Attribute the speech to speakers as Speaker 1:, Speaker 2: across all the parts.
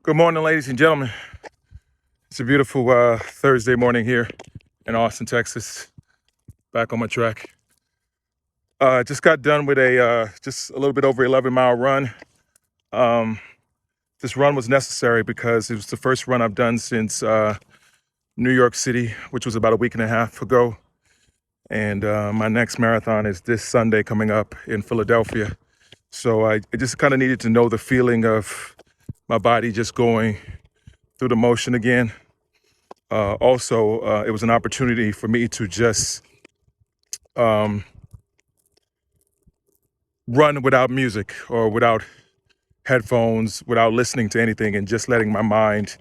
Speaker 1: Good morning, ladies and gentlemen. It's a beautiful Thursday morning here in Austin, Texas. Back on my track. Just got done with just a little bit over 11-mile run. This run was necessary because it was the first run I've done since New York City, which was about a week and a half ago. And my next marathon is this Sunday coming up in Philadelphia. So I just kind of needed to know the feeling of my body just going through the motion again. Also, it was an opportunity for me to just run without music or without headphones, without listening to anything, and just letting my mind,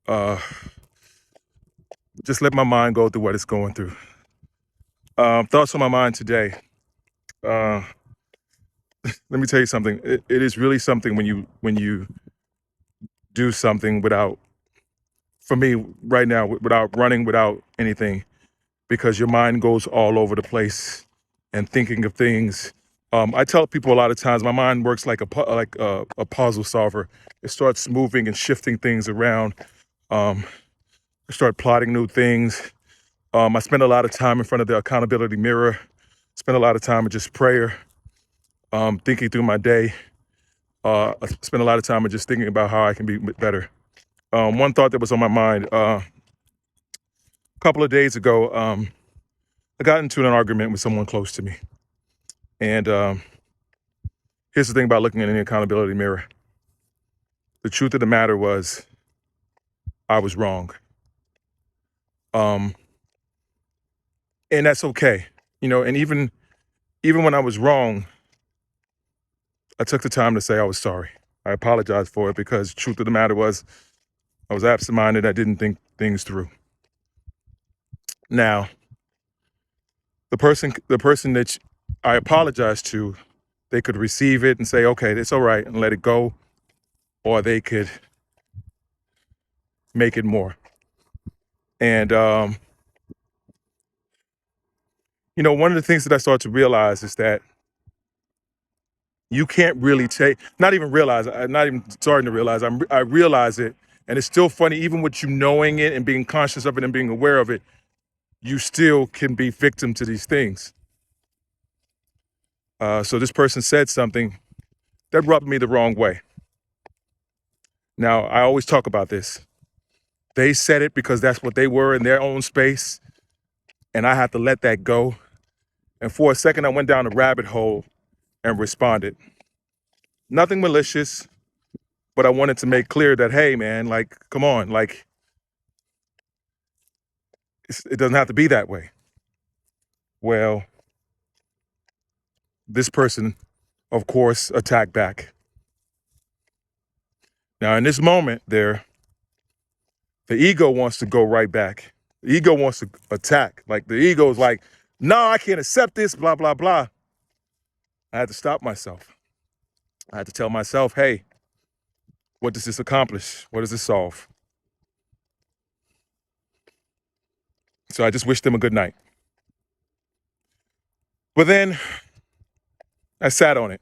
Speaker 1: let my mind go through what it's going through. Thoughts on my mind today. Let me tell you something. It is really something when you do something without, for me right now, without running, without anything, because your mind goes all over the place and thinking of things. I tell people a lot of times my mind works like a puzzle solver. It starts moving and shifting things around. I start plotting new things. I spend a lot of time in front of the accountability mirror. Spend a lot of time in just prayer, thinking through my day. I spend a lot of time in just thinking about how I can be better. One thought that was on my mind a couple of days ago, I got into an argument with someone close to me. And here's the thing about looking in the accountability mirror. The truth of the matter was I was wrong. And that's okay. And even when I was wrong, I took the time to say I was sorry. I apologized for it because the truth of the matter was I was absent-minded. I didn't think things through. Now, the person that I apologized to, they could receive it and say, okay, it's all right, and let it go, or they could make it more. And, one of the things that I started to realize is that you can't really not even starting to realize, I realize it, and it's still funny, even with you knowing it and being conscious of it and being aware of it, you still can be victim to these things. So this person said something that rubbed me the wrong way. Now, I always talk about this. They said it because that's what they were in their own space, and I had to let that go. And for a second, I went down a rabbit hole and responded. Nothing malicious, but I wanted to make clear that, hey, man, like, come on, like, it doesn't have to be that way. Well, this person, of course, attacked back. Now, in this moment there, the ego wants to go right back. The ego wants to attack. Like, the ego is like, no, I can't accept this, blah, blah, blah. I had to stop myself. I had to tell myself, hey, what does this accomplish? What does this solve? So I just wished them a good night. But then I sat on it,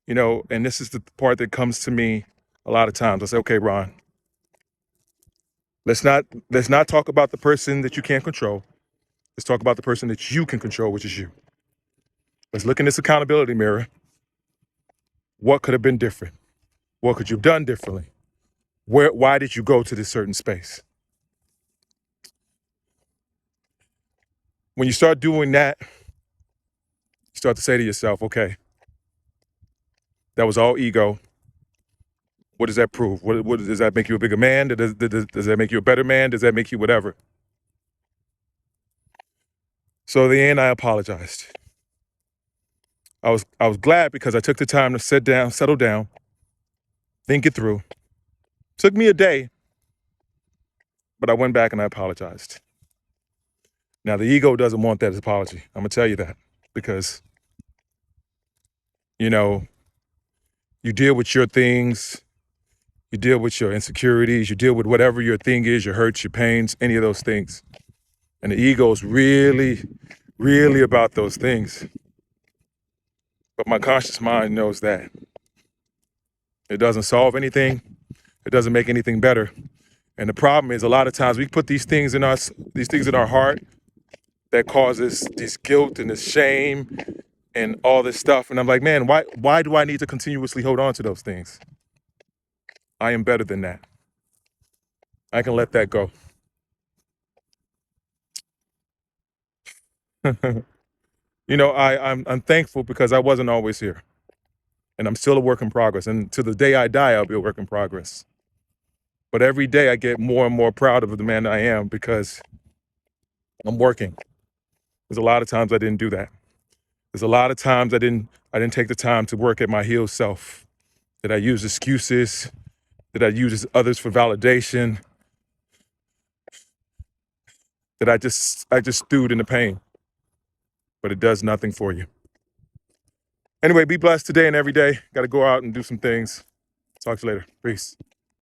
Speaker 1: and this is the part that comes to me a lot of times. I say, okay, Ron, let's not talk about the person that you can't control. Let's talk about the person that you can control, which is you. Let's look in this accountability mirror. What could have been different? What could you have done differently? Why did you go to this certain space? When you start doing that, you start to say to yourself, okay, that was all ego. What does that prove? What does that make you a bigger man? Does that make you a better man? Does that make you whatever? So in the end, I apologized. I was glad because I took the time to settle down, think it through. Took me a day, but I went back and I apologized. Now, the ego doesn't want that apology. I'm going to tell you that because, you deal with your things, you deal with your insecurities, you deal with whatever your thing is, your hurts, your pains, any of those things. And the ego is really, really about those things. But my conscious mind knows that it doesn't solve anything. It doesn't make anything better. And the problem is a lot of times we put these things in our heart that causes this guilt and this shame and all this stuff. And I'm like, man, why do I need to continuously hold on to those things? I am better than that. I can let that go. You know, I'm thankful because I wasn't always here. And I'm still a work in progress. And to the day I die, I'll be a work in progress. But every day I get more and more proud of the man I am because I'm working. There's a lot of times I didn't do that. There's a lot of times I didn't take the time to work at my healed self. That I use excuses, that I use others for validation, that I just stewed in the pain. But it does nothing for you. Anyway, be blessed today and every day. Got to go out and do some things. Talk to you later. Peace.